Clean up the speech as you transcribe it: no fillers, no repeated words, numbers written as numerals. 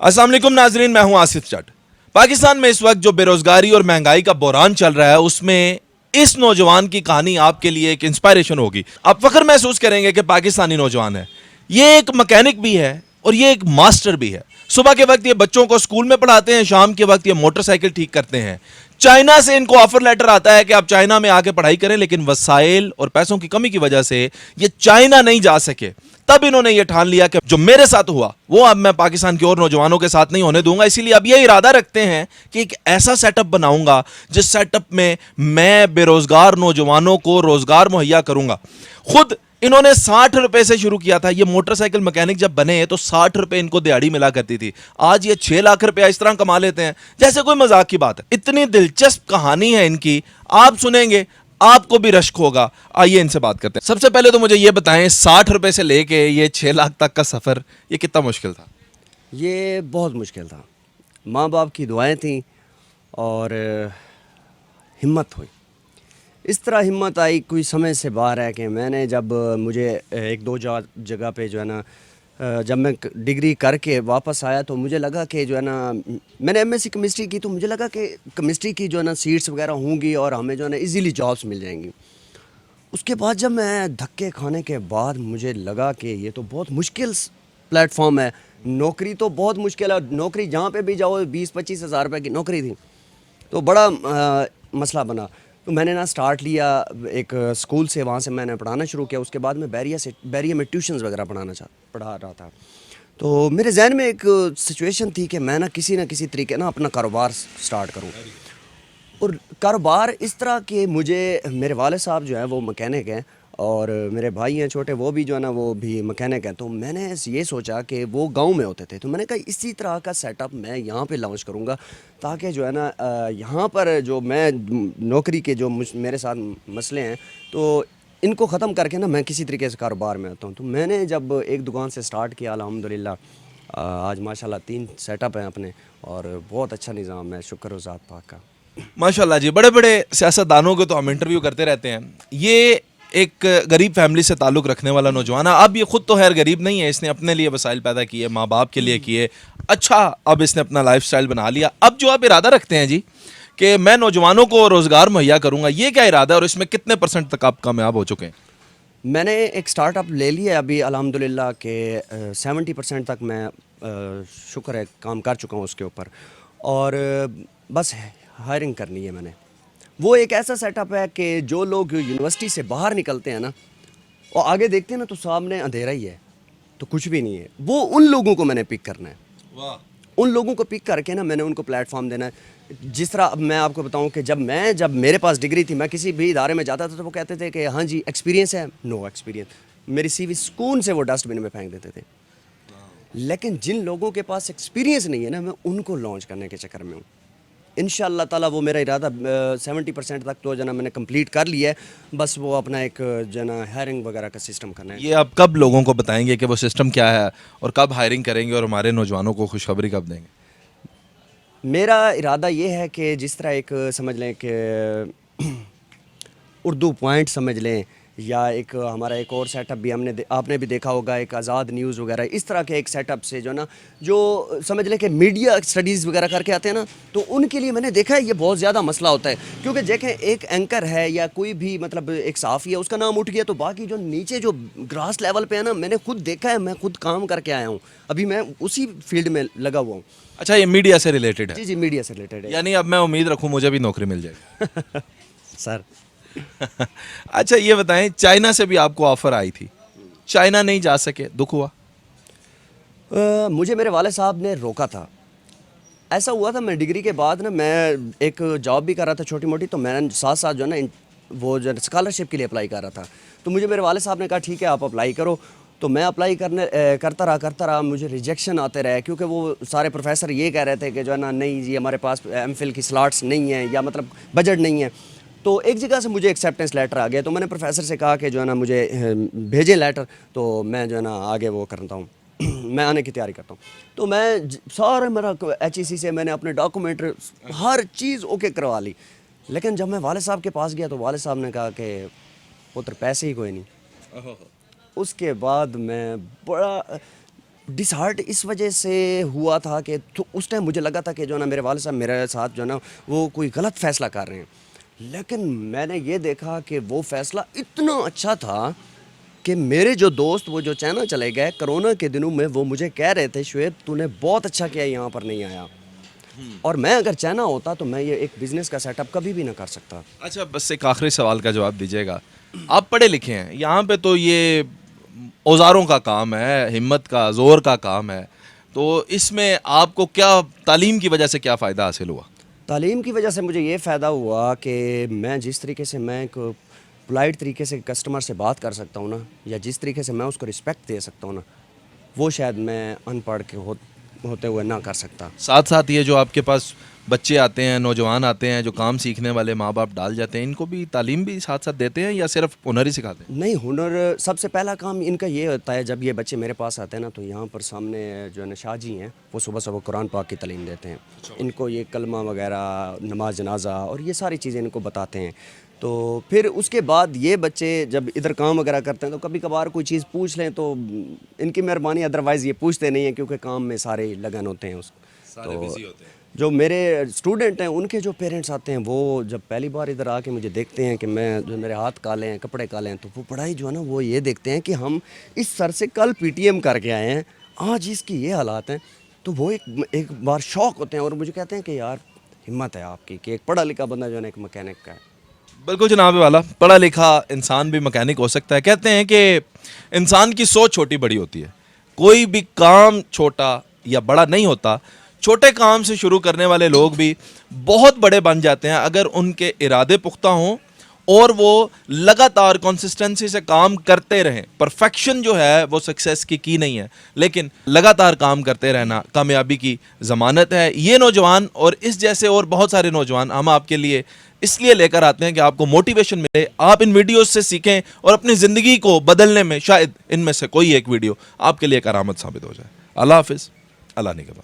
अस्सलाम वालेकुम नाजरीन, मैं हूं आसिफ जट। पाकिस्तान में इस वक्त जो बेरोजगारी और महंगाई का बहरान चल रहा है उसमें इस नौजवान की कहानी आपके लिए एक इंस्पायरेशन होगी। आप फख्र महसूस करेंगे कि पाकिस्तानी नौजवान है। ये एक मैकेनिक भी है और ये एक मास्टर भी है। सुबह के वक्त ये बच्चों को स्कूल में पढ़ाते हैं, शाम के वक्त ये मोटरसाइकिल ठीक करते हैं। चाइना से इनको ऑफर लेटर आता है कि आप चाइना में आके पढ़ाई करें, लेकिन वसाइल और पैसों की कमी की वजह से ये चाइना नहीं जा सके। तब इन्होंने ये ठान लिया कि जो मेरे साथ हुआ वो अब मैं पाकिस्तान के और नौजवानों के साथ नहीं होने दूंगा। इसीलिए अब ये इरादा रखते हैं कि एक ऐसा सेटअप बनाऊंगा जिस सेटअप में मैं बेरोजगार नौजवानों को रोजगार मुहैया करूंगा। खुद इन्होंने 60 रुपए से शुरू किया था। ये मोटरसाइकिल मैकेनिक जब बने तो 60 रुपए इनको दिहाड़ी मिला करती थी। आज ये 6 लाख रुपया इस तरह कमा लेते हैं जैसे कोई मजाक की बात है। इतनी दिलचस्प कहानी है इनकी, आप सुनेंगे आपको भी रश्क होगा। आइए इनसे बात करते हैं। सबसे पहले तो मुझे ये बताएं, 60 रुपए से लेके ये 6 लाख तक का सफर ये कितना मुश्किल था? ये बहुत मुश्किल था। माँ बाप की दुआएं थीं और हिम्मत हुई। इस तरह हिम्मत आई कोई समय से बाहर है कि मैंने जब मुझे एक दो जगह पे जो है ना जब मैं डिग्री करके वापस आया तो मुझे लगा कि जो है ना मैंने एमएससी केमिस्ट्री की, तो मुझे लगा कि केमिस्ट्री की जो है ना सीट्स वगैरह होंगी और हमें जो है ना इजीली जॉब्स मिल जाएंगी। उसके बाद जब मैं धक्के खाने के बाद मुझे लगा कि ये तो बहुत मुश्किल प्लेटफॉर्म है, नौकरी तो बहुत मुश्किल है। नौकरी जहाँ पे भी जाओ 20-25 हज़ार रुपये की नौकरी थी, तो बड़ा मसला बना। तो मैंने ना स्टार्ट लिया एक स्कूल से, वहाँ से मैंने पढ़ाना शुरू किया। उसके बाद मैं बैरिया में ट्यूशन्स वगैरह पढ़ा रहा था। तो मेरे जहन में एक सिचुएशन थी कि मैं ना किसी तरीके ना अपना कारोबार स्टार्ट करूँ। और कारोबार इस तरह के, मुझे मेरे वाले साहब जो हैं वो मैकेनिक हैं और मेरे भाई हैं छोटे, वो भी जो है ना वो भी मैकेनिक हैं। तो मैंने ये सोचा कि वो गांव में होते थे, तो मैंने कहा इसी तरह का सेटअप मैं यहाँ पे लॉन्च करूँगा ताकि जो है ना यहाँ पर जो मैं नौकरी के जो मेरे साथ मसले हैं तो इनको ख़त्म करके ना मैं किसी तरीके से कारोबार में आता हूँ। तो मैंने जब एक दुकान से स्टार्ट किया, अल्हम्दुलिल्लाह आज माशाल्लाह 3 सेटअप हैं अपने और बहुत अच्छा निज़ाम है, शुक्र हो ज़ात पाक का। माशाल्लाह जी, बड़े बड़े सियासतदानों को तो हम इंटरव्यू करते रहते हैं। ये एक गरीब फैमिली से ताल्लुक़ रखने वाला नौजवान है। अब ये खुद तो खैर गरीब नहीं है, इसने अपने लिए वसाइल पैदा किए, माँ बाप के लिए किए। अच्छा, अब इसने अपना लाइफस्टाइल बना लिया। अब जो आप इरादा रखते हैं जी कि मैं नौजवानों को रोज़गार मुहैया करूँगा, ये क्या इरादा है और इसमें कितने % तक आप कामयाब हो चुके हैं? मैंने एक स्टार्टअप ले लिया अभी अल्हम्दुलिल्लाह के 70% तक मैं शुक्र है काम कर चुका हूँ उसके ऊपर। और बस हायरिंग करनी है मैंने। वो एक ऐसा सेटअप है कि जो लोग यूनिवर्सिटी से बाहर निकलते हैं ना और आगे देखते हैं ना तो सामने अंधेरा ही है, तो कुछ भी नहीं है। वो उन लोगों को मैंने पिक करना है। वाह। उन लोगों को पिक करके ना मैंने उनको प्लेटफॉर्म देना है। जिस तरह अब मैं आपको बताऊं कि जब मेरे पास डिग्री थी, मैं किसी भी इदारे में जाता था तो वो कहते थे कि हाँ जी एक्सपीरियंस है, नो एक्सपीरियंस। मेरी सीवी सुकून से वो डस्टबिन में फेंक देते थे। लेकिन जिन लोगों के पास एक्सपीरियंस नहीं है ना, मैं उनको लॉन्च करने के चक्कर में हूँ। इंशाअल्लाह ताला वो मेरा इरादा 70% तक तो जो ना मैंने कंप्लीट कर लिया है। बस वो अपना एक जो ना हायरिंग वगैरह का सिस्टम करना है। ये आप कब लोगों को बताएंगे कि वो सिस्टम क्या है और कब हायरिंग करेंगे और हमारे नौजवानों को खुशखबरी कब देंगे? मेरा इरादा ये है कि जिस तरह एक समझ लें कि उर्दू पॉइंट समझ लें, या एक हमारा एक और सेटअप भी आपने भी देखा होगा, एक आज़ाद न्यूज़ वगैरह, इस तरह के एक सेटअप से जो ना जो समझ लें कि मीडिया स्टडीज़ वगैरह करके आते हैं ना, तो उनके लिए मैंने देखा है ये बहुत ज़्यादा मसला होता है। क्योंकि देखें, एक एंकर है या कोई भी मतलब एक सहाफ़ी है, उसका नाम उठ गया तो बाकी जो नीचे जो ग्रास लेवल पे है ना, मैंने खुद देखा है, मैं खुद काम करके आया हूँ, अभी मैं उसी फील्ड में लगा हुआ हूँ। अच्छा, ये मीडिया से रिलेटेड है? जी जी, मीडिया से रिलेटेड है। यानी अब मैं उम्मीद रखूं मुझे भी नौकरी मिल जाएगी। सर अच्छा, ये बताएं, चाइना से भी आपको ऑफर आई थी, चाइना नहीं जा सके, दुख हुआ? मुझे मेरे वाले साहब ने रोका था। ऐसा हुआ था, मैं डिग्री के बाद ना मैं एक जॉब भी कर रहा था छोटी मोटी, तो मैंने साथ साथ जो है ना वो जो स्कॉलरशिप के लिए अप्लाई कर रहा था। तो मुझे मेरे वाले साहब ने कहा ठीक है आप अप्लाई करो। तो मैं अप्लाई करता रहा, मुझे रिजेक्शन आते रहे क्योंकि वो सारे प्रोफेसर ये कह रहे थे कि जो है ना नहीं जी हमारे पास एमफिल की स्लॉट्स नहीं हैं, या मतलब बजट नहीं है। तो एक जगह से मुझे एक्सेप्टेंस लेटर आ गया, तो मैंने प्रोफेसर से कहा कि जो है ना मुझे भेजें लेटर, तो मैं जो है ना आगे वो करता हूँ मैं आने की तैयारी करता हूँ। तो मैं सारे मेरा HEC से मैंने अपने डॉक्यूमेंट हर चीज़ ओके करवा ली। लेकिन जब मैं वाले साहब के पास गया तो वाले साहब ने कहा कि पुत्र पैसे ही कोई नहीं। उसके बाद मैं बड़ा ڈسہارٹ اس وجہ سے ہوا تھا کہ اس ٹائم مجھے لگا تھا کہ جو ہے نا میرے والد صاحب میرے ساتھ جو ہے نا وہ کوئی غلط فیصلہ کر رہے ہیں، لیکن میں نے یہ دیکھا کہ وہ فیصلہ اتنا اچھا تھا کہ میرے جو دوست وہ جو چائنا چلے گئے کرونا کے دنوں میں، وہ مجھے کہہ رہے تھے شعیب تو نے بہت اچھا کیا یہاں پر نہیں آیا، اور میں اگر چائنا ہوتا تو میں یہ ایک بزنس کا سیٹ اپ کبھی بھی نہ کر سکتا۔ اچھا بس ایک آخری سوال کا جواب دیجیے گا، آپ پڑھے لکھے ہیں، یہاں پہ تو یہ اوزاروں کا کام ہے، ہمت کا زور کا کام ہے، تو اس میں آپ کو کیا تعلیم کی وجہ سے کیا فائدہ حاصل ہوا؟ تعلیم کی وجہ سے مجھے یہ فائدہ ہوا کہ میں جس طریقے سے میں ایک پولائٹ طریقے سے کسٹمر سے بات کر سکتا ہوں نا، یا جس طریقے سے میں اس کو رسپیکٹ دے سکتا ہوں نا، وہ شاید میں ان پڑھ کے ہوتے ہوئے نہ کر سکتا۔ ساتھ ساتھ یہ جو آپ کے پاس بچے آتے ہیں، نوجوان آتے ہیں جو کام سیکھنے والے ماں باپ ڈال جاتے ہیں، ان کو بھی تعلیم بھی ساتھ ساتھ دیتے ہیں یا صرف ہنر ہی سکھاتے ہیں؟ نہیں، ہنر سب سے پہلا کام ان کا یہ ہوتا ہے، جب یہ بچے میرے پاس آتے ہیں نا تو یہاں پر سامنے جو ہے نا شاہ جی ہیں، وہ صبح صبح قرآن پاک کی تعلیم دیتے ہیں، ان کو یہ کلمہ وغیرہ، نماز جنازہ اور یہ ساری چیزیں ان کو بتاتے ہیں۔ تو پھر اس کے بعد یہ بچے جب ادھر کام وغیرہ کرتے ہیں تو کبھی کبھار کوئی چیز پوچھ لیں تو ان کی مہربانی، ادروائز یہ پوچھتے نہیں ہیں کیونکہ کام میں سارے لگن ہوتے ہیں تو جو میرے اسٹوڈنٹ ہیں ان کے جو پیرنٹس آتے ہیں وہ جب پہلی بار ادھر آ کے مجھے دیکھتے ہیں کہ میں جو میرے ہاتھ کالے ہیں، کپڑے کالے ہیں، تو وہ پڑھائی جو ہے نا وہ یہ دیکھتے ہیں کہ ہم اس سر سے کل پی ٹی ایم کر کے آئے ہیں، آج اس کی یہ حالات ہیں، تو وہ ایک بار شوق ہوتے ہیں اور مجھے کہتے ہیں کہ یار ہمت ہے آپ کی کہ ایک پڑھا لکھا بندہ جو ہے نا ایک مکینک کا ہے۔ بالکل جناب والا، پڑھا لکھا انسان بھی مکینک ہو سکتا ہے۔ کہتے ہیں کہ انسان کی سوچ چھوٹی بڑی ہوتی ہے، کوئی بھی کام چھوٹا یا بڑا نہیں ہوتا، چھوٹے کام سے شروع کرنے والے لوگ بھی بہت بڑے بن جاتے ہیں اگر ان کے ارادے پختہ ہوں اور وہ لگاتار کنسسٹنسی سے کام کرتے رہیں۔ پرفیکشن جو ہے وہ سکسیس کی نہیں ہے، لیکن لگاتار کام کرتے رہنا کامیابی کی ضمانت ہے۔ یہ نوجوان اور اس جیسے اور بہت سارے نوجوان ہم آپ کے لیے اس لیے لے کر آتے ہیں کہ آپ کو موٹیویشن ملے، آپ ان ویڈیوز سے سیکھیں اور اپنی زندگی کو بدلنے میں شاید ان میں سے کوئی ایک ویڈیو آپ کے لیے کرامت ثابت ہو جائے۔ اللہ حافظ، اللہ نگہبان۔